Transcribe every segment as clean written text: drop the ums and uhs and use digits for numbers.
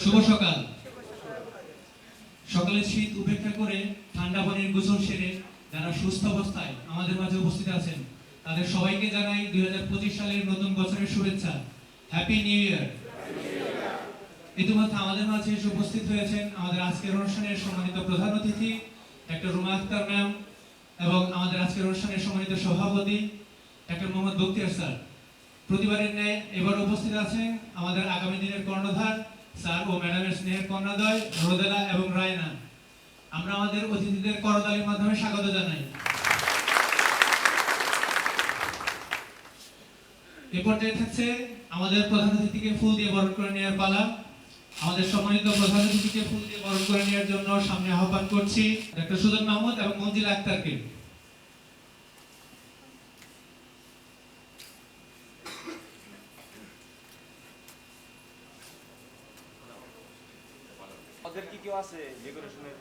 শুভ সকাল। সকালের শীত উপেক্ষা করে ঠান্ডা পানির গোসল সেরে যারা সুস্থ অবস্থায় আমাদের মাঝে উপস্থিত আছেন তাদের সবাইকে জানাই 2025 সালের নতুন বছরের শুভেচ্ছা। Happy new year. ইতিমধ্যে আমাদের মাঝে এসে উপস্থিত হয়েছেন আমাদের আজকের অনুষ্ঠানের সম্মানিত প্রধান অতিথি ডক্টর রুমা আক্তার ম্যাম এবং আমাদের আজকের অনুষ্ঠানের সম্মানিত সভাপতি ডক্টর মোহাম্মদ বখতিয়ার স্যার। প্রতিবারের ন্যায় এবার উপস্থিত আছেন আমাদের আগামী দিনের কর্ণধার স্যার ও ম্যাডামের স্নেহের কন্যাদ্বয় রোদেলা এবং রায়না। আমরা আমাদের অতিথিদের করতালির মাধ্যমে স্বাগত জানাই। এ পর্যায়ে থাকছে আমাদের প্রধান অতিথিকে ফুল দিয়ে বরণ করে নেওয়ার পালা। আমাদের সম্মানিত প্রধান অতিথিকে ফুল দিয়ে বরণ করে নেওয়ার জন্য সামনে আহ্বান করছি ডক্টর সুজন মাহমুদ এবং মঞ্জিল আক্তারকে। ওদের কি কেউ আছে ডেকোরেশনের?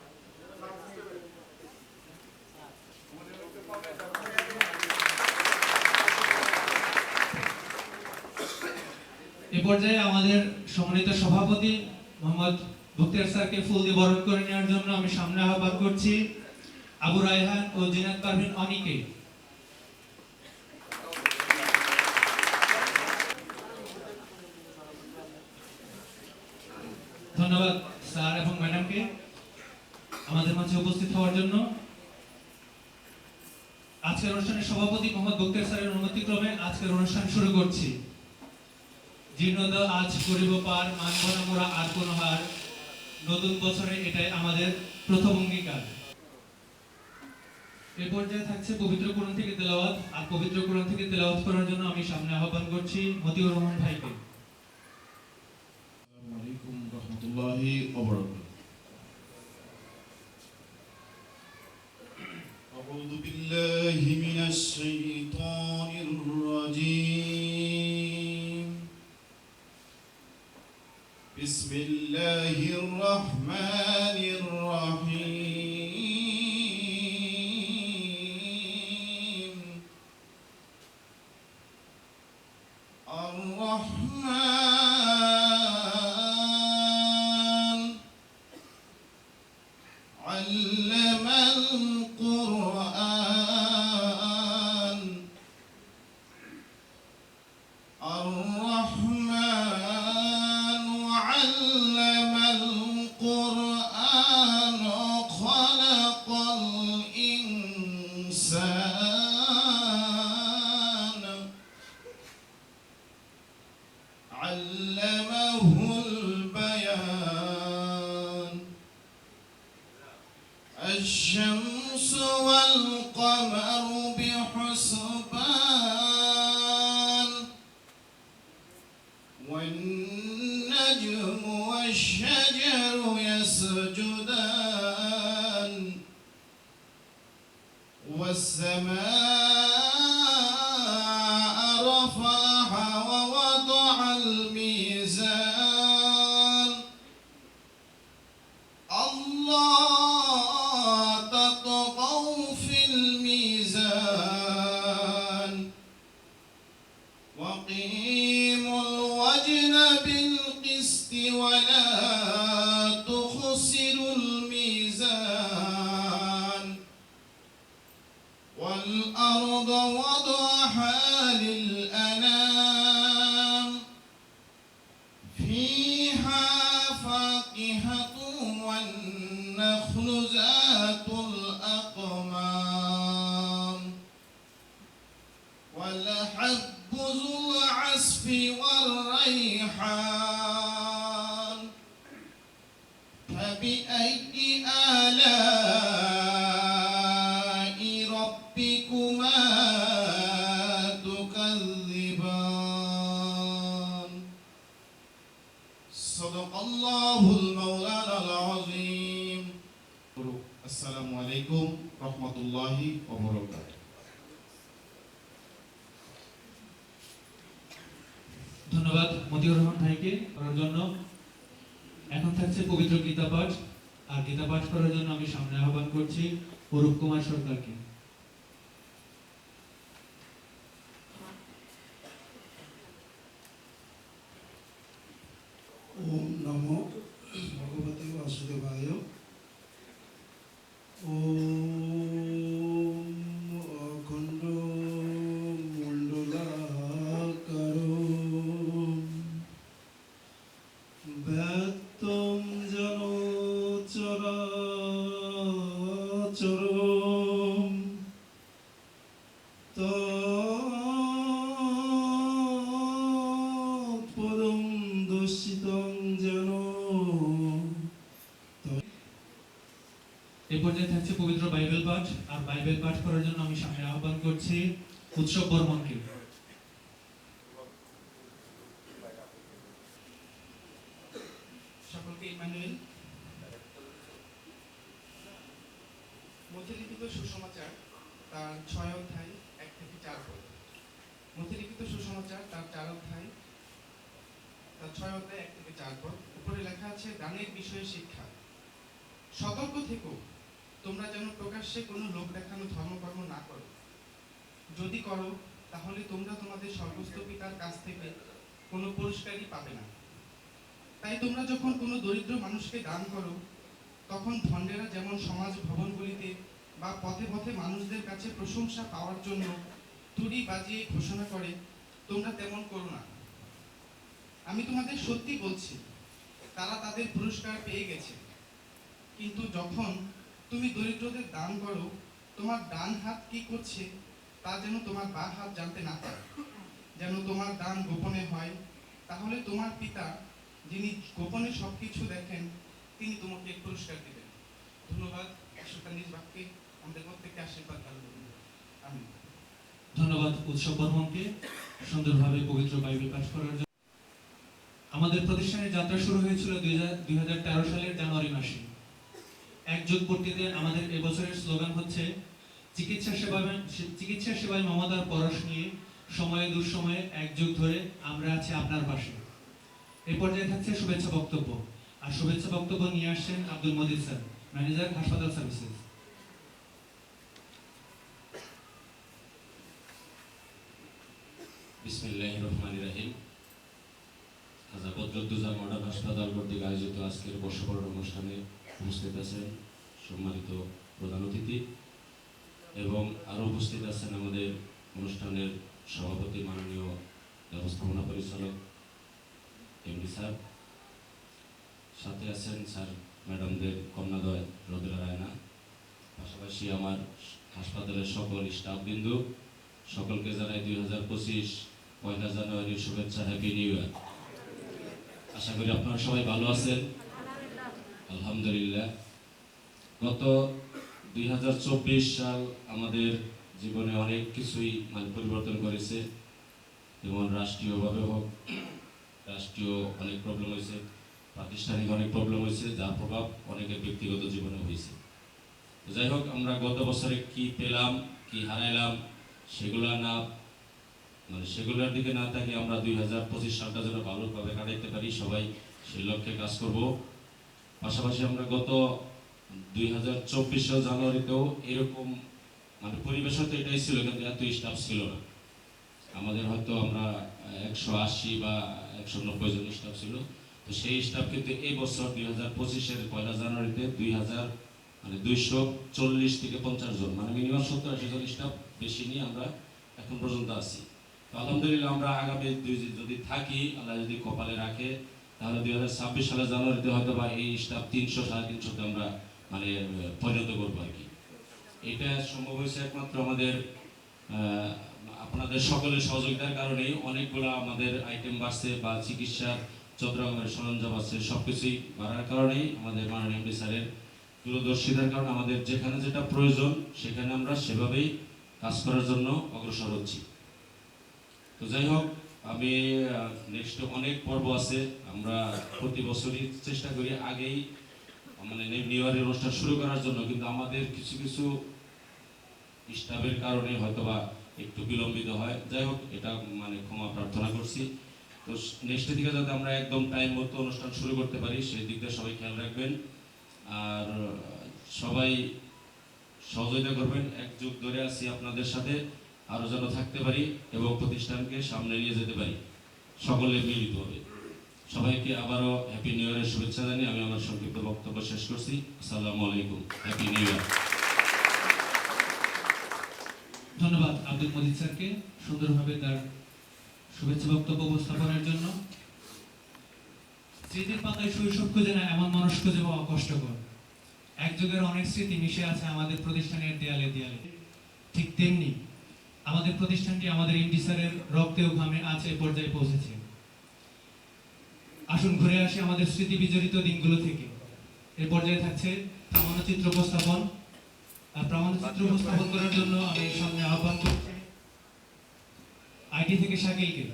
এ পর্যায়ে আমাদের সম্মানিত সভাপতি মোহাম্মদ বখতিয়ার স্যারকে ফুল দিয়ে বরণ করে নেওয়ার জন্য আমি সামনে আহ্বান করছি আবু রায়হান ও জিনাত পারভিন অনিকে। ধন্যবাদ স্যার এবং ম্যাডামকে আমাদের মাঝে উপস্থিত হওয়ার জন্য। আজকের অনুষ্ঠানের সভাপতি মোহাম্মদ বখতিয়ার স্যারের অনুমতিক্রমে আজকের অনুষ্ঠান শুরু করছি। জীর্ণদ আজ করিব পার, মানব না মোরা আর কোন হার, নতুন বছরে এটাই আমাদের প্রথম অঙ্গীকার। এ পর্যায়ে থাকছে পবিত্র কোরআন থেকে তেলাওয়াত। আর পবিত্র কোরআন থেকে তেলাওয়াত করার জন্য আমি সামনে আহ্বান করছি মতিউর রহমান ভাইকে। আসসালামু আলাইকুম রাহমাতুল্লাহি ওয়া বারাকাতুহু। আউযু বিল্লাহি মিনাশ শাইতানির রাজীম। বিসমিল্লাহির রাহমানির রাহিম। আর-রাহমান আল্লামাল কুরআন। আর-রাহমান আল্লামাল কুরআন খালাকাল ইনসান আল্লামাহুল বায়ান। আশ-শামসু ওয়াল কমারু বিহুসবান ওয়ান নাজমু ওয়াশ-শাজারু ইয়াসজুদান ওয়াস-সামাআ রাফা'হা ওয়া ওয়াদা'আল মিজান। আল্লাহ তাতগাউ ফিল মিজান ওয়াকিমুল ওয়াজনা বিল কিসতি ওয়া লা তুখসিরুল মিজান। ওয়াল আরদা ওয়াদা'হা লিল আনাম ফিহা ফাকিহাতুন ওয়ান নাখলু যাতুল আকমাম ওয়াল হাব্বু যুল আসফি ওয়ার রাইহান। ফাবিআইয়ি আলা'i রাব্বিকুমা তুকাযযিবান। সাদাকাল্লাহুল মাওলানাল আযীম। আসসালামু আলাইকুম রাহমাতুল্লাহি ওয়া বারাকাতুহু। ধন্যবাদ মতিউর রহমান ভাইকে করার জন্য। এখন থাকছে পবিত্র গীতা পাঠ। আর গীতা পাঠ করার জন্য আমি সামনে আহ্বান করছি অরূপ কুমার সরকারকে। ওম নমো এই পর্যায়ে থাকছে পবিত্র বাইবেল পাঠ, আর বাইবেল পাঠ করার জন্য আমি সামনে আহ্বান করছি উৎসব বর্মনকে। সকলকে ইমানুয়েল। মথিলিখিত সুসমাচার তার 6 অধ্যায় 1 থেকে 4 পদ। মথিলিখিত সুসমাচার তার 4 অধ্যায় তার 6 অধ্যায় 1 থেকে 4 পদ। উপরে লেখা আছে, দানের বিষয়ে শিক্ষা। সতর্ক থেকো, তোমরা যেন প্রকাশ্যে কোনো লোক দেখানো ধর্মকর্ম না করো। যদি করো তাহলে তোমরা তোমাদের স্বর্গস্থ পিতার কাছ থেকে কোনো পুরস্কারই পাবে না। তাই তোমরা যখন কোনো দরিদ্র মানুষকে দান করো, তখন ধন্ডেরা যেমন সমাজ ভবনগুলিতে বা পথে পথে মানুষদের কাছে প্রশংসা পাওয়ার জন্য তুড়ি বাজিয়ে ঘোষণা করে, তোমরা তেমন করো না। আমি তোমাদের সত্যি বলছি, তারা তাদের পুরস্কার পেয়ে গেছে। কিন্তু যখন তুমি দরিদ্রদের দান করো, তোমার ডান হাত কি করছে তা যেন তোমার বাঁ হাত জানতে না পারে, যেন তোমার দান গোপনে হয়। তাহলে তোমার পিতা, যিনি গোপনে সবকিছু দেখেন, তিনি তোমাকে পুরস্কার দেবেন। ধন্যবাদ। 140 বাক্যে আমাদের প্রত্যেককে আশীর্বাদ দান করুন। আমিন। ধন্যবাদ উৎসব বর্মনকে সুন্দরভাবে পবিত্র বাইবেল পাঠ করার জন্য। আমাদের প্রতিষ্ঠানের যাত্রা শুরু হয়েছিল 2013 সালের জানুয়ারি মাসে। এক যুগ পূর্তিতে আমাদের এবছরের স্লোগান হচ্ছে, চিকিৎসা সেবায় মমতার পরশ নিয়ে সময়ে দুঃসময়ে এক যুগ ধরে আমরা আছি আপনার পাশে। এই পর্যায়ে থাকছে শুভেচ্ছা বক্তব্য, আর শুভেচ্ছা বক্তব্য নিয়ে আসছেন আব্দুল মজিদ স্যার, ম্যানেজার হাসপাতাল সার্ভিসেস। বিসমিল্লাহির রহমানির রহিম। খাজা বদরুদ্দোজা মডার্ন হাসপাতাল কর্তৃক আয়োজিত আজকের বর্ষবরণ অনুষ্ঠানে উপস্থিত আছেন সম্মানিত প্রধান অতিথি, এবং আরও উপস্থিত আছেন আমাদের অনুষ্ঠানের সভাপতি, মাননীয় ব্যবস্থাপনা পরিচালক এমডি স্যার, সাথে আছেন স্যার ম্যাডামদের কন্যাদয় রোদেলা রায়না, পাশাপাশি আমার হাসপাতালের সকল স্টাফবৃন্দ, সকলকে জানাই 2025 পয়লা জানুয়ারির শুভেচ্ছা, হ্যাপি নিউ ইয়ার। আশা করি আপনারা সবাই ভালো আছেন। আলহামদুলিল্লাহ। গত 2024 সাল আমাদের জীবনে অনেক কিছুই পরিবর্তন করেছে, যেমন রাষ্ট্রীয়ভাবে হোক, রাষ্ট্রীয় অনেক প্রবলেম হয়েছে, প্রাতিষ্ঠানিক অনেক প্রবলেম হয়েছে, যার প্রভাব অনেকের ব্যক্তিগত জীবনে হয়েছে। যাই হোক, আমরা গত বছরে কি পেলাম কি হারাইলাম সেগুলোর দিকে না থাকে আমরা 2025 সালটা যেন ভালোভাবে কাটাইতে পারি, সবাই সেই লক্ষ্যে কাজ করব। পাশাপাশি আমরা গত 2024 জানুয়ারিতেও এরকম পরিবেশ হয়তো এটাই ছিল, কিন্তু এত স্টাফ ছিল না আমাদের, হয়তো আমরা 180 বা 190 জন স্টাফ ছিল। তো সেই স্টাফ কিন্তু এই বছর 2025-এর পয়লা জানুয়ারিতে 240 থেকে 50 জন, মিনিমাম 70-80 জন স্টাফ বেশি নিয়ে আমরা এখন পর্যন্ত আছি। তো আলহামদুলিল্লাহ, আমরা আগামী যদি থাকি, আল্লাহ যদি কপালে রাখে, তাহলে 2026 সালের জানুয়ারিতে হয়তো বা এই স্টাফ 300-350-তে আমরা পরিণত করবো আর কি। এটা সম্ভব হয়েছে একমাত্র আমাদের আপনাদের সকলের সহযোগিতার কারণেই। অনেকগুলো আমাদের আইটেম বাড়ছে বা চিকিৎসার যত রকমের সরঞ্জাম আছে সবকিছুই বাড়ার কারণেই, আমাদের মাননীয় এমডি স্যারের দূরদর্শিতার কারণে আমাদের যেখানে যেটা প্রয়োজন সেখানে আমরা সেভাবেই কাজ করার জন্য অগ্রসর হচ্ছি। তো যাই হোক, আমি নেক্সট অনেক পর্ব আছে, আমরা প্রতি বছরই চেষ্টা করি আগেই নিউ ইয়ারের অনুষ্ঠান শুরু করার জন্য, কিন্তু আমাদের কিছু কিছু স্টাফের কারণে হয়তোবা একটু বিলম্বিত হয়। যাই হোক, এটা ক্ষমা প্রার্থনা করছি। তো নেক্সটের দিকে যাতে আমরা একদম টাইম মতো অনুষ্ঠান শুরু করতে পারি, সেই দিকটা সবাই খেয়াল রাখবেন, আর সবাই সহযোগিতা করবেন। এক যুগ ধরে আছি আপনাদের সাথে, আরও যেন থাকতে পারি এবং প্রতিষ্ঠানকে সামনে নিয়ে যেতে পারি, সকলে মিলিত হবে। সবাইকে আবারও হ্যাপি নিউ ইয়ারের শুভেচ্ছা জানিয়ে আমি আমার সংক্ষিপ্ত বক্তব্য শেষ করছি। আসসালামু আলাইকুম, হ্যাপি নিউ ইয়ার। ধন্যবাদ আব্দুল মজিদ স্যারকে সুন্দরভাবে তার শুভেচ্ছা বক্তব্য উপস্থাপনের জন্য। স্মৃতির পাতায় শৈশব খুঁজে না, এমন মানুষ খুঁজে পাওয়া কষ্টকর। এক যুগের অনেক স্মৃতি মিশে আছে আমাদের প্রতিষ্ঠানের দেয়ালে দেয়ালে। ঠিক তেমনি আমাদের প্রতিষ্ঠানটি আমাদের এমডি স্যারের রক্তে ও ঘামে আজ এই পর্যায়ে পৌঁছেছে। আসুন ঘুরে আসি আমাদের স্মৃতি বিজড়িত দিনগুলো থেকে। এই পর্যায়ে থাকছে প্রামাণ্যচিত্র উপস্থাপন। আর প্রামাণ্যচিত্র উপস্থাপন করার জন্য আমি সামনে আহ্বান করছি আইটি থেকে শাকিলকে।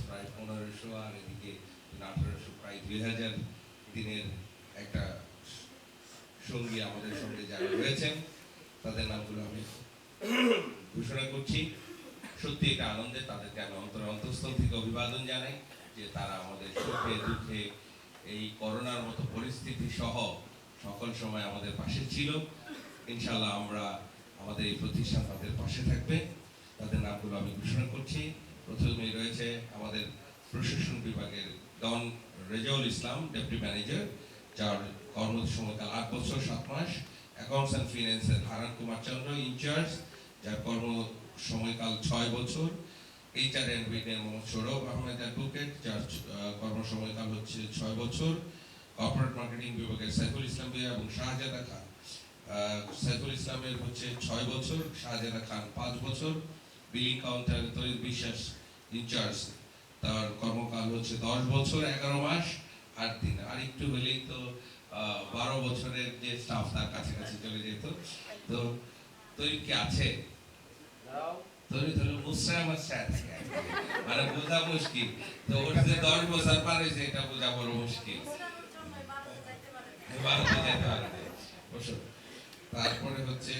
প্রায় 1500 আর এদিকে 1800 প্রায় 2000 দিনের একটা সঙ্গী আমাদের সঙ্গে যারা রয়েছেন তাদের নামগুলো আমি ঘোষণা করছি। সত্যি এটা আনন্দের, তাদেরকে আমি অন্তঃস্থল থেকে অভিবাদন জানাই যে তারা আমাদের সুখে দুঃখে এই করোনার মতো পরিস্থিতি সহ সকল সময় আমাদের পাশে ছিল। ইনশাআল্লাহ আমরা আমাদের এই প্রতিষ্ঠান তাদের পাশে থাকবে। তাদের নামগুলো আমি ঘোষণা করছি। প্রথমেই রয়েছে আমাদের প্রশাসন বিভাগের ডন রেজাউল ইসলাম, ডেপুটি ম্যানেজার, যার কর্ম সময়কাল 8 বছর 7 মাস। অ্যাকাউন্টস অ্যান্ড ফিন্যান্সের হারান কুমার চন্দ্র, ইনচার্জ, যার কর্ম সময়কাল 6 বছর। HRNB এর মোহাম্মদ সৌরভ আহমেদ অ্যাডভোকেট, যার কর্মসময়কাল হচ্ছে 6 বছর। কর্পোরেট মার্কেটিং বিভাগের সাইফুল ইসলাম ভাইয়া এবং শাহজাদা খান। সাইফুল ইসলামের হচ্ছে 6 বছর, শাহজাদা খান 5 বছর। বিলিং কাউন্টার তরিত বিশ্বাস ইনচার্জ, তার কর্মকাল হচ্ছে 10 বছর 11 মাস 8 দিন। আর একটু হলেই তো 12 বছরের যে স্টাফ তার কাছাকাছি চলে যেত। তো তরিত কি আছে? তরিত হলো মুসরা মাসা থাকে, মানে বোঝা মুশকিল। তো ওর যে 10 বছর পার হয়েছে এটা বোঝা বড় মুশকিল। ভারতে যেতে পারবে অবশ্য। তারপরে হচ্ছে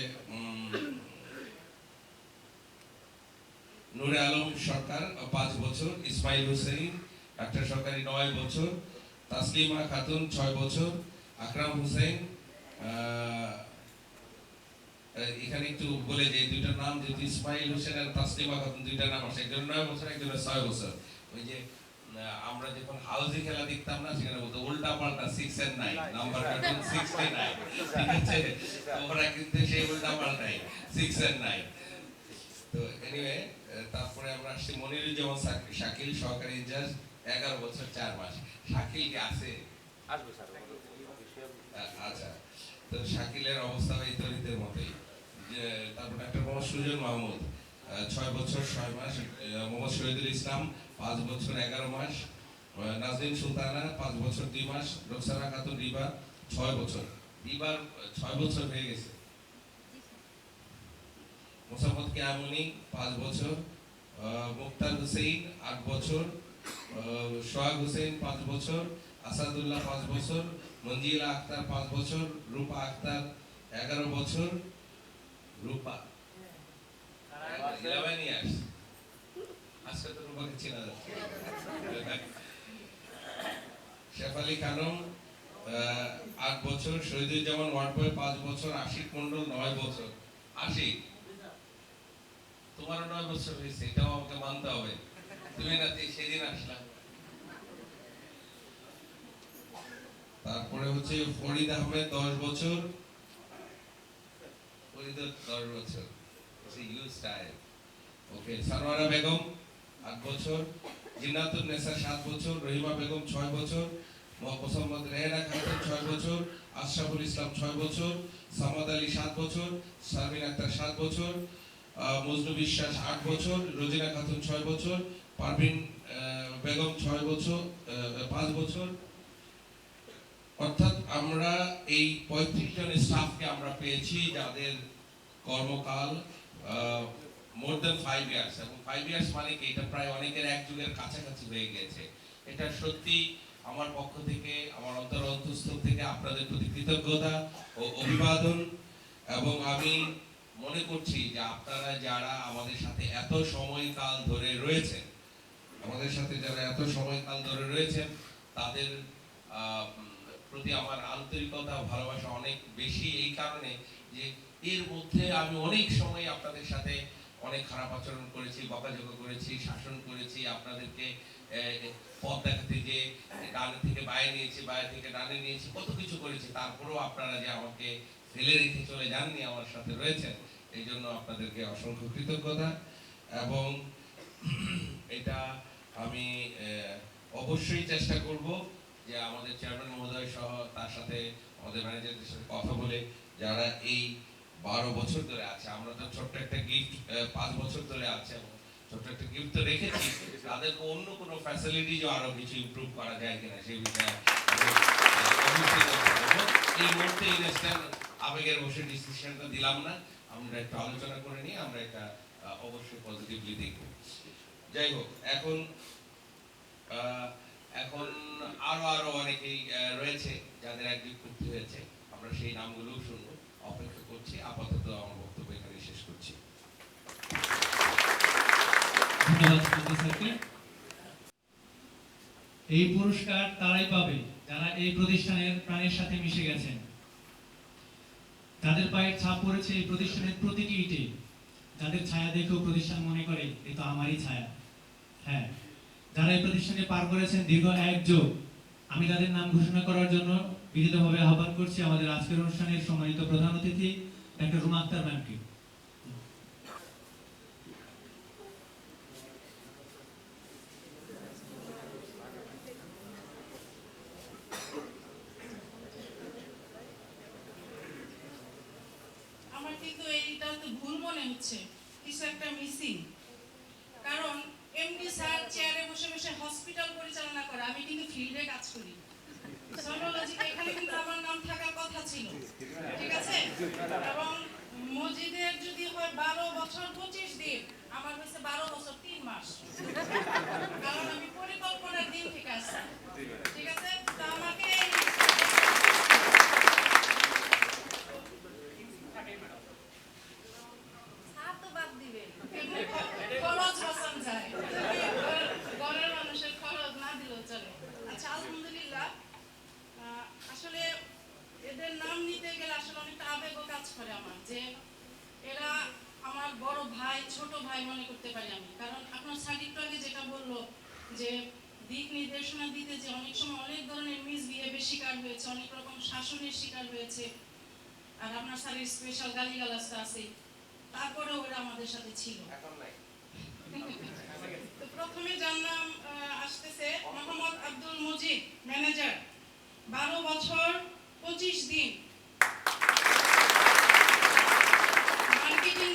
নূরে আলম সরকার 5 বছর, ইসমাইল হোসেন ডাক্তার সরকারি 9 বছর, তাসলিমা খাতুন 6 বছর, আকরাম হোসেন। এখানে একটু বলে যে দুইটা নাম যেহেতু ইসমাইল হোসেন আর তাসলিমা খাতুন দুইটা নাম আছে, একজন 9 বছর একজনের 6 বছর। ওই যে আমরা যখন হাউজি খেলা দেখতাম না, সেখানে বলতো উল্টা পাল্টা 6 and 9, নাম্বার কার্টুন 69, ঠিক আছে? ওরা কিন্তু সেই উল্টা পাল্টাই 6 and 9। তো এনিওয়ে, তারপরে আমরা আসছি মনিরুজ্জামান শাকিল সহকারী ইনচার্জ 11 বছর 4 মাস। শাকিল কি আছে? আসবে স্যার। আচ্ছা, তো শাকিলের অবস্থা এই তরিতের মতোই। তারপর ডাক্তার মোহাম্মদ সুজন মাহমুদ 6 বছর 6 মাস। মোহাম্মদ শহীদুল ইসলাম 5 বছর 11 মাস। নাজরিন সুলতানা 5 বছর 2 মাস। রোকসানা খাতুন রিবা 6 বছর। রিবার 6 বছর হয়ে গেছে। মোসাম্মদ কিয়ামুনি 5 বছর। মুক্তার হুসেইন 8 বছর। সোহাগ হুসেইন 5 বছর। আসাদুল্লাহ 5 বছর। মঞ্জিলা আক্তার 5 বছর। রূপা আক্তার 11 বছর। রূপা 11 ইয়ার্স। আজকে তো রূপাকে চেনা যাচ্ছে। শেফালি খানম 8 বছর। শহীদুজ্জামান ওয়ার্ড বয় 5 বছর। আশিক মন্ডল 9 বছর। আশিক, তোমারও 9 বছর হয়েছে, এটাও আমাকে মানতে হবে। তুমি না সেদিন আসলাম। তারপরে হচ্ছে ফরিদ আহমেদ 10 বছর। ফরিদ 10 বছর, ইউ স্টাইল। ওকে। সানোয়ারা বেগম 8 বছর। জিন্নাতুন নেসা 7 বছর। রহিমা বেগম 6 বছর। মোহাম্মদ রেহেনা খাতুন 6 বছর। আশরাফুল ইসলাম 6 বছর। সামাদ আলী 7 বছর। শারমিন আক্তার 7 বছর। মজনু বিশ্বাস 8 বছর। রোজিনা খাতুন 6 বছর। পারভিন বেগম 6 বছর 5 বছর। অর্থাৎ আমরা এই 35 জন স্টাফকে আমরা পেয়েছি যাদের কর্মকাল মোর দেন 5 ইয়ার্স। এবং 5 ইয়ার্স মানে কি, এটা প্রায় অনেকের এক যুগের কাছাকাছি হয়ে গেছে। এটা সত্যি আমার পক্ষ থেকে, আমার অন্তঃস্থল থেকে আপনাদের প্রতি কৃতজ্ঞতা ও অভিবাদন। এবং আমি মনে করছি যে আপনারা যারা আমাদের সাথে এত সময়কাল ধরে রয়েছেন, তাদের প্রতি আমার আন্তরিকতা ভালোবাসা অনেক বেশি, এই কারণে যে এর মধ্যে আমি অনেক সময় আপনাদের সাথে অনেক খারাপ আচরণ করেছি, বকাঝকা করেছি, শাসন করেছি, আপনাদেরকে পথ দেখাতে যে ডান থেকে বায়ে নিয়েছি, বায়ে থেকে ডানে নিয়েছি, কত কিছু করেছি। তারপরেও আপনারা যে আমাকে ফেলে রেখে চলে যাননি, আমার সাথে রয়েছেন, এই জন্য আপনাদেরকে অসংখ্য কৃতজ্ঞতা। এবং এটা আমি অবশ্যই চেষ্টা করব যে আমাদের চেয়ারম্যান মহোদয় সহ তার সাথে আমাদের ম্যানেজারদের সাথে কথা বলে যারা এই 12 বছর ধরে আছে, আমরা তো ছোট্ট একটা গিফট 5 বছর ধরে আছে এবং ছোট্ট একটা গিফট তো রেখেছি, তাদেরকে অন্য কোনো ফ্যাসিলিটিজ আরো কিছু ইমপ্রুভ করা যায় কিনা সেই বিষয়ে এই মুহূর্তে ইনস্ট্যান্ট আবেগের বসে ডিসিশনটা দিলাম না, আমরা একটু আলোচনা করে নিয়ে আমরা এটা অবশ্যই পজিটিভলি দেখব। যাই হোক, এখন আরো অনেকেই রয়েছে যাদের একদিন মুক্তি হয়েছে, আমরা সেই নামগুলোও শুনবো, অপেক্ষা করছি। আপাতত আমার বক্তব্য এখানে শেষ করছি। ধন্যবাদ স্যারকে। এই পুরস্কার তারাই পাবে যারা এই প্রতিষ্ঠানের প্রাণের সাথে মিশে গেছেন, যাদের পায়ের ছাপ পড়েছে এই প্রতিষ্ঠানের প্রতিটি ইটে, যাদের ছায়া দেখেও প্রতিষ্ঠান মনে করে এ তো আমারই ছায়া। হ্যাঁ, যারা এই প্রতিষ্ঠানে পার করেছেন দীর্ঘ 1 যুগ, আমি তাদের নাম ঘোষণা করার জন্য বিনীতভাবে আহ্বান করছি আমাদের আজকের অনুষ্ঠানের সম্মানিত প্রধান অতিথি ডক্টর রুমা আক্তার ম্যামকে। কিন্তু এইটা তো ভুল মনে হচ্ছে, কিছু একটা মিসিং। কারণ এমডি স্যার চেয়ারে বসে বসে হসপিটাল পরিচালনা করে, আমি কিন্তু ফিল্ডে কাজ করি। সোনোলজিক এখানে কিন্তু আমার নাম থাকার কথা ছিল, ঠিক আছে? এবং মসজিদের যদি হয় 12 বছর 25 দিন, আমার হচ্ছে 12 বছর 3 মাস, কারণ আমি পরিকল্পনার দিন থেকে আসছি, ঠিক আছে? তো আমাকে খরচ বাঁচান যায়, ঘরের মানুষের খরচ না দিলেও চলে। আচ্ছা, আলহামদুলিল্লাহ। আসলে এদের নাম নিতে গেলে আসলে অনেকটা আবেগও কাজ করে আমার, যে এরা আমার বড় ভাই ছোট ভাই মনে করতে পারি আমি। কারণ আপনার স্যার একটু আগে যেটা বললো যে দিক নির্দেশনা দিতে যে অনেক সময় অনেক ধরনের মিসবিহেভের শিকার হয়েছে, অনেক রকম শাসনের শিকার হয়েছে, আর আপনার স্যারের স্পেশাল গালিগালাজটা আছে, তারপরে ওরা আমাদের সাথে ছিল। তো প্রথমে যার নাম আসতেছে মোহাম্মদ আব্দুল মজিদ, ম্যানেজার, 12 বছর 25 দিন। মার্কেটিং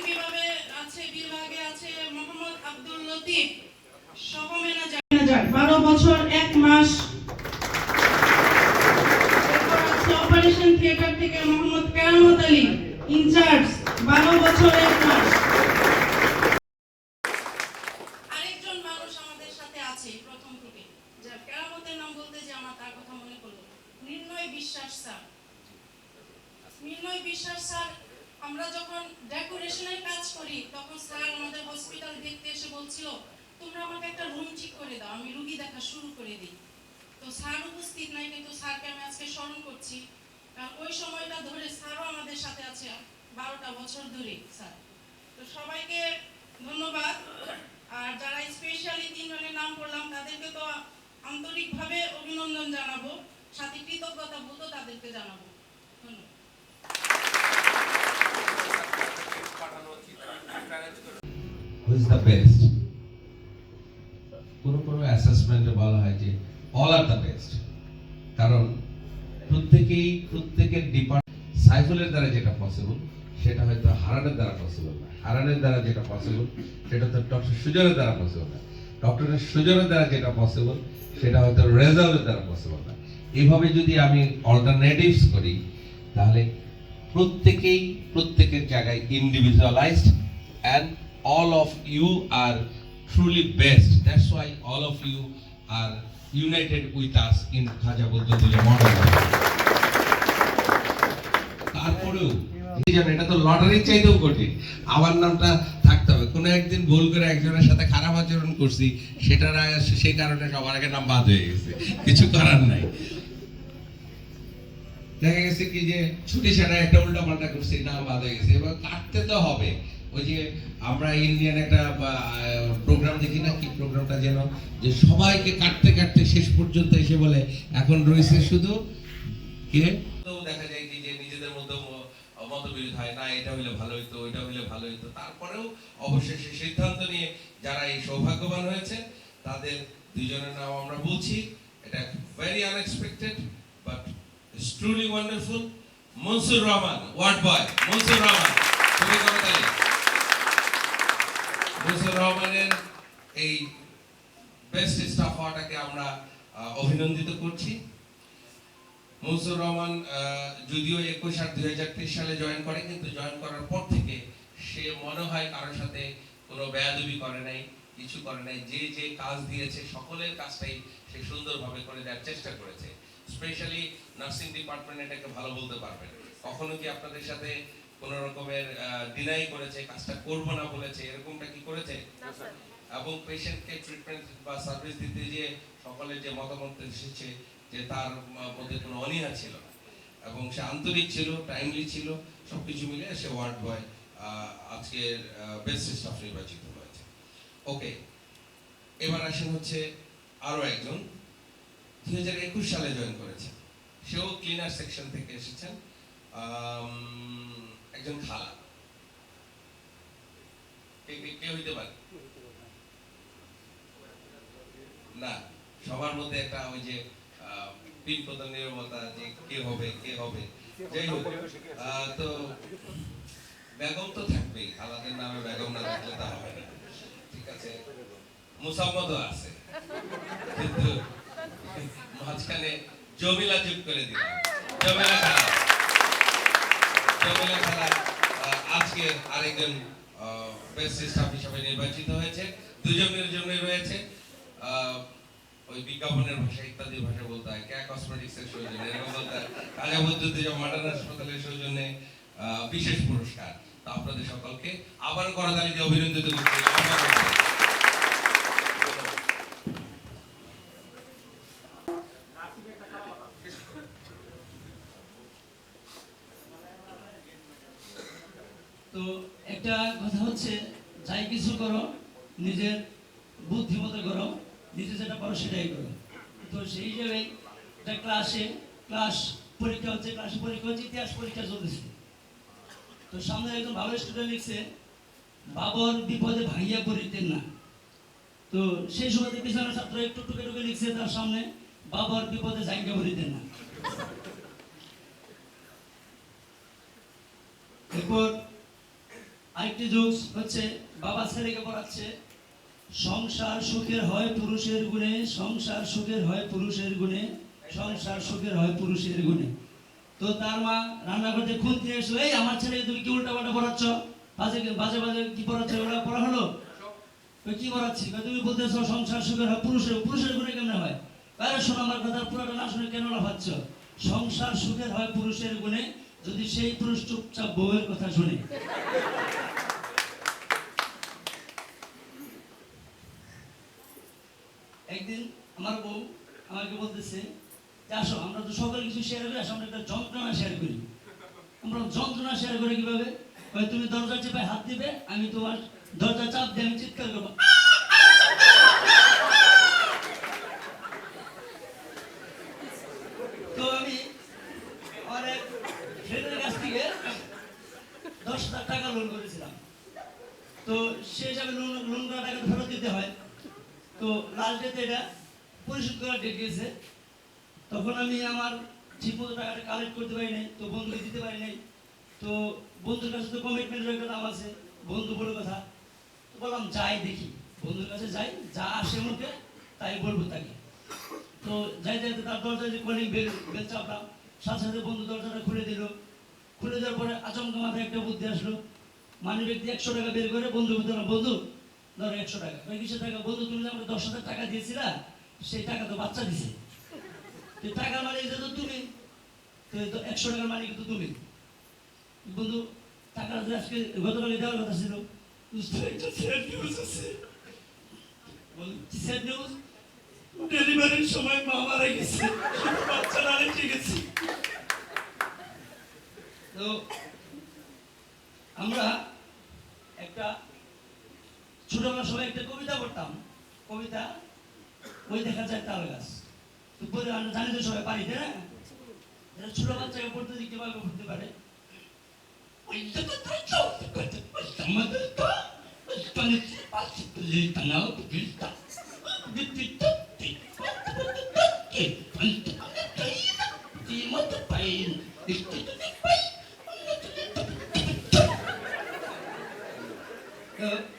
বিভাগে আছে মোহাম্মদ আব্দুল লতিফ, সহ ম্যানেজার, 12 বছর 1 মাস। এরপর আছে অপারেশন থিয়েটার থেকে মোহাম্মদ কেরামত আলী, ইনচার্জ, 12 বছর 1 মাস। আরেকজন মানুষ আমাদের সাথে আছে প্রথম থেকে, যার কেরামতের নাম বলতে যে আমার তার কথা মনে পড়লো, নির্ণয় বিশ্বাস স্যার। নির্ণয় বিশ্বাস স্যার, আমরা যখন ডেকোরেশনের কাজ করি তখন স্যার আমাদের হসপিটাল দেখতে এসে বলছিল, তোমরা আমাকে একটা রুম ঠিক করে দাও, আমি রুগী দেখা শুরু করে দিই। তো স্যার উপস্থিত নাই, কিন্তু স্যারকে আমি আজকে স্মরণ করছি, কারণ ওই সময়টা ধরে স্যারও আমাদের সাথে আছে 12টা বছর ধরে স্যার। তো সবাইকে ধন্যবাদ। আর যারা স্পেশালি 3 জনের নাম বললাম তাদেরকে তো আন্তরিকভাবে অভিনন্দন জানাবো, সাথে কৃতজ্ঞতা বোধও তাদেরকে জানাবো। ধন্যবাদ। Who is the best? কোনো অ্যাসেসমেন্টে বলা হয় যে অল আর দ্য বেস্ট, কারণ প্রত্যেকের ডিপার্টমেন্ট সাইফুলের দ্বারা যেটা পসিবল সেটা হয়তো হারানের দ্বারা পসিবল না, হারানের দ্বারা যেটা পসিবল সেটা তো ডক্টর সুজনের দ্বারা পসিবল না, ডক্টর সুজনের দ্বারা যেটা পসিবল সেটা হয়তো রেজাউলের দ্বারা পসিবল না। এইভাবে যদি আমি অল্টারনেটিভস করি তাহলে প্রত্যেকের জায়গায় individualised, and all of you are truly best. That's why all of you are united with us in Khaja Buddha model. তারপরেও এটা তো লটারির চাইতেও কঠিন, আমার নামটা থাকতে হবে। কোনো একদিন ভুল করে একজনের সাথে খারাপ আচরণ করছি, সেই কারণে সবার আগে নাম বাদ হয়ে গেছে, কিছু করার নাই। দেখা গেছে কি যে ছুটি ছাড়া একটা উল্টা পাল্টা করছি, নাম বাদ হয়ে গেছে, এবার কাটতে তো হবে। ওই যে আমরা ইন্ডিয়ান একটা প্রোগ্রাম দেখি না, কি প্রোগ্রামটা যেন, যে সবাইকে কাটতে কাটতে শেষ পর্যন্ত এসে বলে এখন রয়েছে শুধু কে। তো দেখা যায় কি যে নিজেদের মধ্যে মতবিরোধ হয়, না এটা হইলে ভালো হইতো, ওইটা হইলে ভালো হইতো। তারপরেও অবশেষে সিদ্ধান্ত নিয়ে যারা এই সৌভাগ্যবান হয়েছে তাদের 2 জনের নাম আমরা বলছি। এটা very unexpected but it's truly wonderful. Mansur Rahman, ward boy Mansur Rahman, তুমি করতালি। মনসুর রহমানের এই বেস্ট স্টাফ হওয়াটাকে আমরা অভিনন্দিত করছি। মনসুর রহমান যদিও 21 আর 2023 সালে জয়েন করে, কিন্তু জয়েন করার পর থেকে সে মনে হয় কারোর সাথে কোনো বেয়াদবি করে নাই, কিছু করে নাই। যে কাজ দিয়েছে সকলের কাজটাই সে সুন্দরভাবে করে দেওয়ার চেষ্টা করেছে। স্পেশালি নার্সিং ডিপার্টমেন্ট এটাকে ভালো বলতে পারবেন। কখনো কি আপনাদের সাথে কোনো রকমের ডিনাই করেছে, কাজটা করবো না বলেছে, এরকমটা কি করেছে? এবং পেশেন্টকে ট্রিটমেন্ট বা সার্ভিস দিতে গিয়ে সকলের যে মতামত এসেছে যে তার মধ্যে কোনো অনীহা ছিল না, এবং সে আন্তরিক ছিল, টাইমলি ছিল, সবকিছু মিলে সে ওয়ার্ড বয় আজকের বেস্ট স্টাফ নির্বাচিত হয়েছে। ওকে, এবার আসেন হচ্ছে আরো একজন 2021 সালে জয়েন করেছে, সেও ক্লিনার সেকশন থেকে এসেছেন, একজন খালা। কে হইতে পারে? না, সবার মধ্যে একটা ওই যে পিনপতন নিরবতা, যে কে হবে। যাই হোক, তো বেগম তো থাকবেই, খালাদের নামে বেগম না থাকলে তা হবে না, ঠিক আছে? মুসাম্মদও আছে, কিন্তু মাঝখানে জমিলা যোগ করে দিলাম। জমিলা খালা, জমিলা খালা আজকে আরেকজন বেস্ট স্টাফ হিসেবে নির্বাচিত হয়েছে। দুজনের জন্য রয়েছে ওই বিজ্ঞাপনের ভাষা ইত্যাদি ভাষা বলতে হয়, ক্যা কসমেটিক্স এর সৌজন্যে, এরকম বলতে হয়, কাজা বৈদ্যুতিক মডার্ন হাসপাতালের সৌজন্যে বিশেষ পুরস্কার। তো আপনাদের সকলকে আবারও করতালি দিয়ে অভিনন্দিত করছি। তো একটা কথা হচ্ছে, যাই কিছু করো নিজের বুদ্ধিমতো করো, নিজে যেটা পারো সেটাই করো। তো সেই হিসেবে একটা ক্লাস পরীক্ষা হচ্ছে, ক্লাসে পরীক্ষা হচ্ছে, ইতিহাস পরীক্ষা চলতেছে। তো সামনে একজন ভালো স্টুডেন্ট লিখছে, বাবর বিপদে ভাইয়া পড়িতেন না। তো সেই সময় পিছনের ছাত্র একটু টুকে টুকে লিখছে তার সামনে, বাবর বিপদে জায়গা পড়িতেন না। এরপর আরেকটি জোকস হচ্ছে, বাবা ছেলেকে পড়াচ্ছে, সংসার সুখের হয় পুরুষের গুণে, সংসার সুখের হয় পুরুষের গুণে, সংসার সুখের হয় পুরুষের গুণে। তো তার মা রান্না করতে খুন্তি এসে, এই আমার ছেলেকে তুমি কি উল্টা পাল্টা পড়াচ্ছ, বাজে বাজে বাজে কি পড়াচ্ছ, ওরা পড়া হলো? কি পড়াচ্ছি? তুমি বলতেছো সংসার সুখের হয় পুরুষের গুণে কেমনে হয়? আরে শোনো আমার কথা, পুরোটা না শুনে কেন লাফাচ্ছ? সংসার সুখের হয় পুরুষের গুণে, যদি সেই পুরুষ চুপচাপ বউয়ের কথা শুনে। একদিন আমার বউ আমাকে বলতেছে যে, আসো আমরা তো সকল কিছু শেয়ার করি, আসো আমরা একটা যন্ত্রণা শেয়ার করি। আমরা যন্ত্রণা শেয়ার করি কিভাবে? তুমি দরজা চেপে হাত দিবে, আমি তোমার দরজা চাপ দিয়ে আমি চিৎকার করবো। তো আমি আমার এক ফ্রেন্ডের কাছ থেকে 10,000 টাকা লোন করেছিলাম। তো সে হিসাবে লোন করা টাকা তো ফেরত দিতে হয়। তো লাস্ট ডেতে এটা পরিশোধ করার ডেট গেছে। তখন আমি আমার ঠিকমতো টাকাটা কালেক্ট করতে পারি নাই, তো বন্ধুকে দিতে পারি নাই। তো বন্ধুর কাছে তো কমিটমেন্টের একটা দাম আছে, বন্ধু বলে কথা। তো বললাম যাই দেখি, বন্ধুর কাছে যাই, যা আসে মুখে তাই বলবো তাকে। তো যাই যাইতে তার দরজায় যে কলিং বেল চাপলাম, সাথে সাথে বন্ধু দরজাটা খুলে দিল। খুলে দেওয়ার পরে আচমকা মাথায় একটা বুদ্ধি আসলো, মানি ব্যক্তি 100 টাকা বের করে বন্ধুকে দিলাম, বন্ধু ধরো 100 টাকা। কিসের টাকা? বন্ধু তুমি যে আমাকে 10,000 টাকা দিয়েছিলা, সেই টাকা তো বাচ্চা দিছে, তো টাকার মালিক যেহেতু তুমি, তো 100 টাকার মালিক কিন্তু তুমি। বন্ধু টাকা যে আজকে গতকালে দেওয়ার কথা ছিল, ডেলিভারির সময় মা মারা গেছে, বাচ্চারা রেখে গেছে। তো আমরা একটা ছোটবেলার সময় একটা কবিতা পড়তাম, কবিতা ওই দেখা যায় তাল গাছ। তো পরে আমরা জানি তো সবাই পারি, তাই না? যারা ছোট বাচ্চাকে পড়তে দিই কিভাবে পড়তে পারে,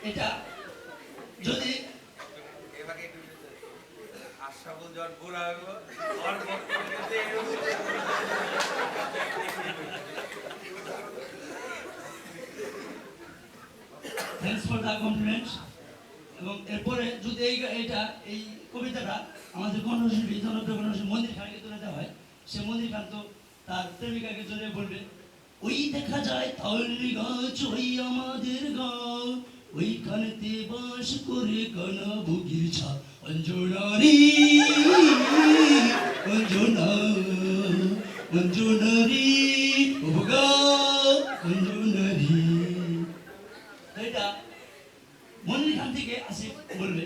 এটা যদি আশরাফুল জন বুড়া হইব আর থ্যাঙ্কস ফর দ্য কমপ্লিমেন্ট। এবং এরপরে যদি এই কবিতাটা আমাদের কণ্ঠশিল্পী জনপ্রিয় কণ্ঠশিল্পী মন্দির খানকে তুলে দেওয়া হয়, সে মন্দির খান তো তার প্রেমিকাকে জড়িয়ে বলবে, ওই দেখা যায় তাললি গাছ ওই আমাদের গাঁও, ওইখানেতে বাস করে কানা বুগির ছা, অঞ্জনারি অঞ্জনা অঞ্জনারি ওগা অঞ্জনারি। এটা মন্দির খান থেকে আসে বলবে,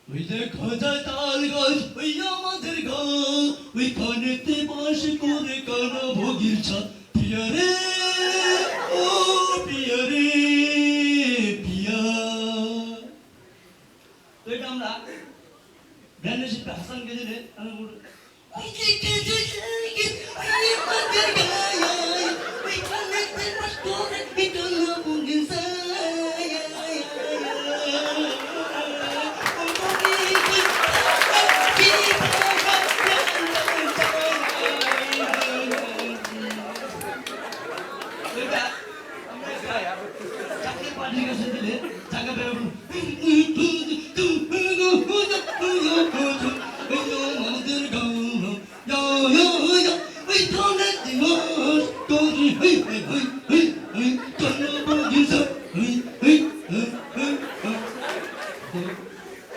ওই দেখা যায় তাল গাছ ওই আমাদের গাঁও, ওইখানেতে বাস করে কানা ভোগীর ছা, পিয়া রে ও পিয়া রে পিয়া। তো এটা আমরা ব্র্যান্ডের শিল্পী হাসানকে দিলে আমি বলবো, ওইখানেতে বাস করে মেশিন দিলে জায়গা বের হবে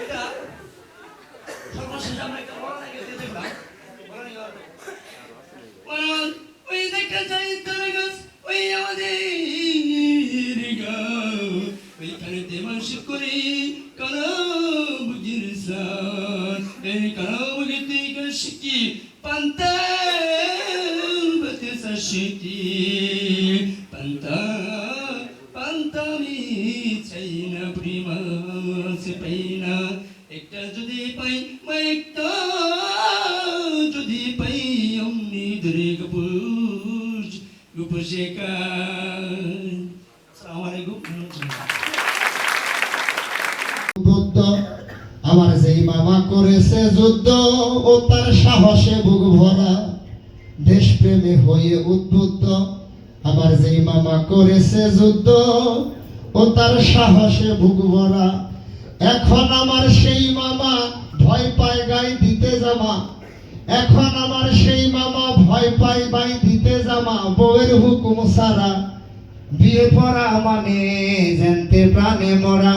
এটা সর্বশেষ আমরা একটা বড় লাগে দেখলাম ওই দেখা যায় তারা গাছ ওই আমাদের গাঁও ওইখানে দেবাংশ করে কানা বুঝির সান এই কানা বুঝিতে শিখি পান্তা বাতে শিখি পান্তা পান্তা মি চাই না প্রিমা সে পাই না একটা যদি পাই একটা যদি পাই অমনি ধরে গপুজ গুপশেকা আসসালামু আলাইকুম বুদ্ধ আমার যেই মামা করেছে যুদ্ধ ও তার সাহসে বুক ভরা দেশপ্রেমে হয়ে উদ্বুদ্ধ আমার যেই মামা করেছে যুদ্ধ ও তার সাহসে বুক ভরা এখন আমার সেই মামা ভয় পায় গাই দিতে জামা এখন আমার সেই মামা ভয় পায় বাই দিতে জামা বউয়ের হুকুম সারা বিয়ে পড়া মানে জানতে প্রাণে মরা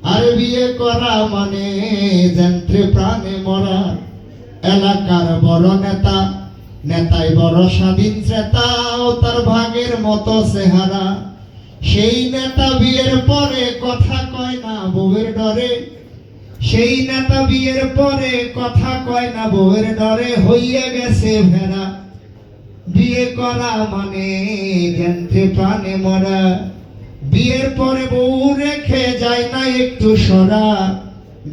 আর বিয়ে করা মানে জানতে প্রাণে মরা এলাকার বড় নেতা নেতাই বড় স্বাধীন চেতা ও তার ভাগের মতো চেহারা সেই নেতা বিয়ের পরে কথা কয় না বউয়ের ডরে সেই নেতা বিয়ের পরে কথা কয় না বউয়ের ডরে হইয়া গেছে ভেড়া বিয়ে করা মানে জানতে প্রাণে মরা বিয়ের পরে বউ রেখে যায় না একটু সরা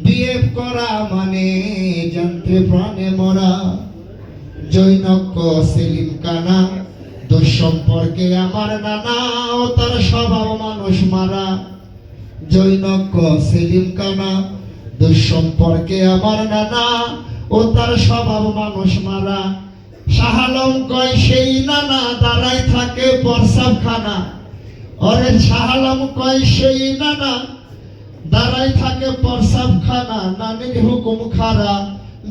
বিয়ে করা মানে জানতে প্রাণে মরা জৈনক সেলিম কানা দুঃসম্পর্কে আমার নানা ও তার স্বভাব মানুষ মারা জৈনক সেলিম কানা দুঃসম্পর্কে আমার নানা ও তার স্বভাব মানুষ মারা শাহালম কয় সেই নানা দাঁড়ায় থাকে প্রসাব খানা ওরে শাহালম কয় সেই নানা দাঁড়ায় থাকে প্রসাব খানা নানির হুকুম খারা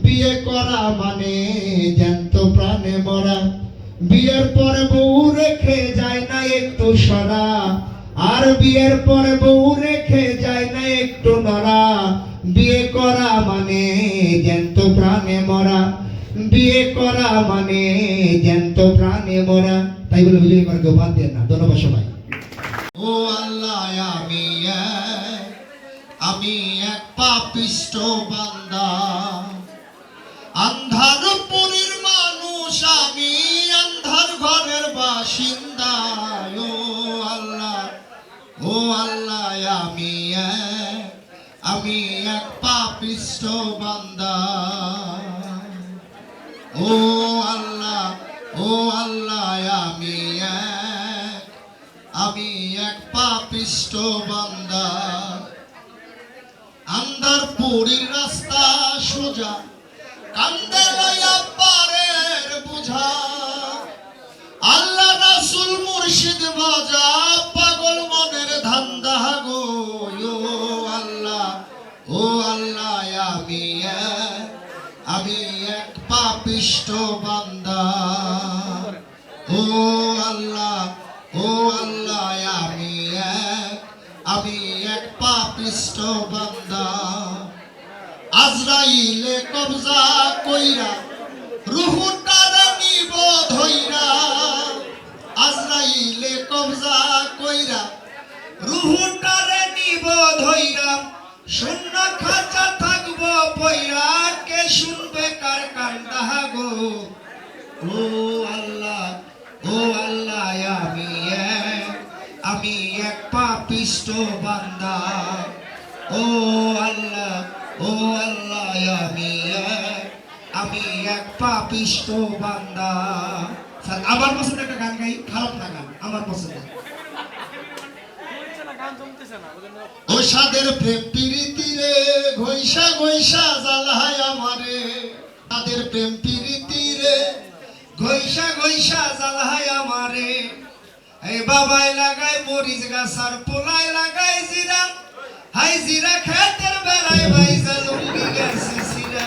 বিয়ে করা মানে জ্যান্ত প্রাণে মরা বিয়ের পরে বউ রেখে যায় না একটু সরা আর বিয়ের পরে বউ রেখে যায় না একটু নড়া বিয়ে করা মানে জ্যান্ত প্রাণে মরা বিয়ে করা মানে জ্যান্ত প্রাণে মরা তাই বলে বিয়ে করে কেউ বাদ দেন না ধন্যবাদ সবাই ও আল্লাহ আমি এক পাপিষ্ঠ বান্দা আন্ধার পুরীর মানুষ আমি আন্ধার ঘরের বাসিন্দা ও আল্লাহ আমি এক পাপিষ্ঠ বান্দা ও আল্লাহ আমি এক পাপিষ্ঠ বান্দা আন্ধার পুরীর রাস্তা সোজা কান্দে লইয়া পারের বুঝা আল্লাহ রাসূল মুর্শিদ বাজা পাগল মনের ধান্দা গো ও আল্লাহ আমি এক পাপিষ্ঠ বান্দা ও আল্লাহ আমি এক পাপিষ্ঠ বান্দা আজরাইলে কবজা কইরা রূহটারে নিব ধইরা আজরাইলে কবজা কইরা রূহটারে নিব ধইরা শূন্য খাঁচা থাকবো পয়রা কে শুনবে কার কান্দা গো ও আল্লাহ আমি এক পাপিষ্ঠ বান্দা ও আল্লাহ আমি এক পাপিষ্ঠ বান্দা স্যার আমার পছন্দ একটা গান গাই খারাপ না গান আমার পছন্দ ও সাদের প্রেম প্রীতি রে ঘইসা ঘইসা জ্বালায় আমারে তাদের প্রেম প্রীতি রে ঘইসা ঘইসা জ্বালায় আমারে এই বাবাই লাগাই মরিচ গাছ আর পোলাই লাগাই জিরা হাই জিরা খেতের বেড়াই ভাইজা লুঙ্গি গেছে সিরা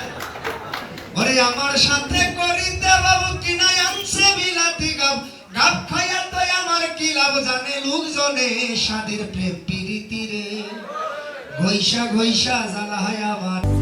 ওরে আমার সাথে করিতে বাবু কিনাই আনছে বিলাতি গাব গাব খাইয়া তো আমার কি লাভ জানে লোকজনে স্বাদের প্রেম প্রীতি রে ঘইসা ঘইসা জ্বালা হয় আমার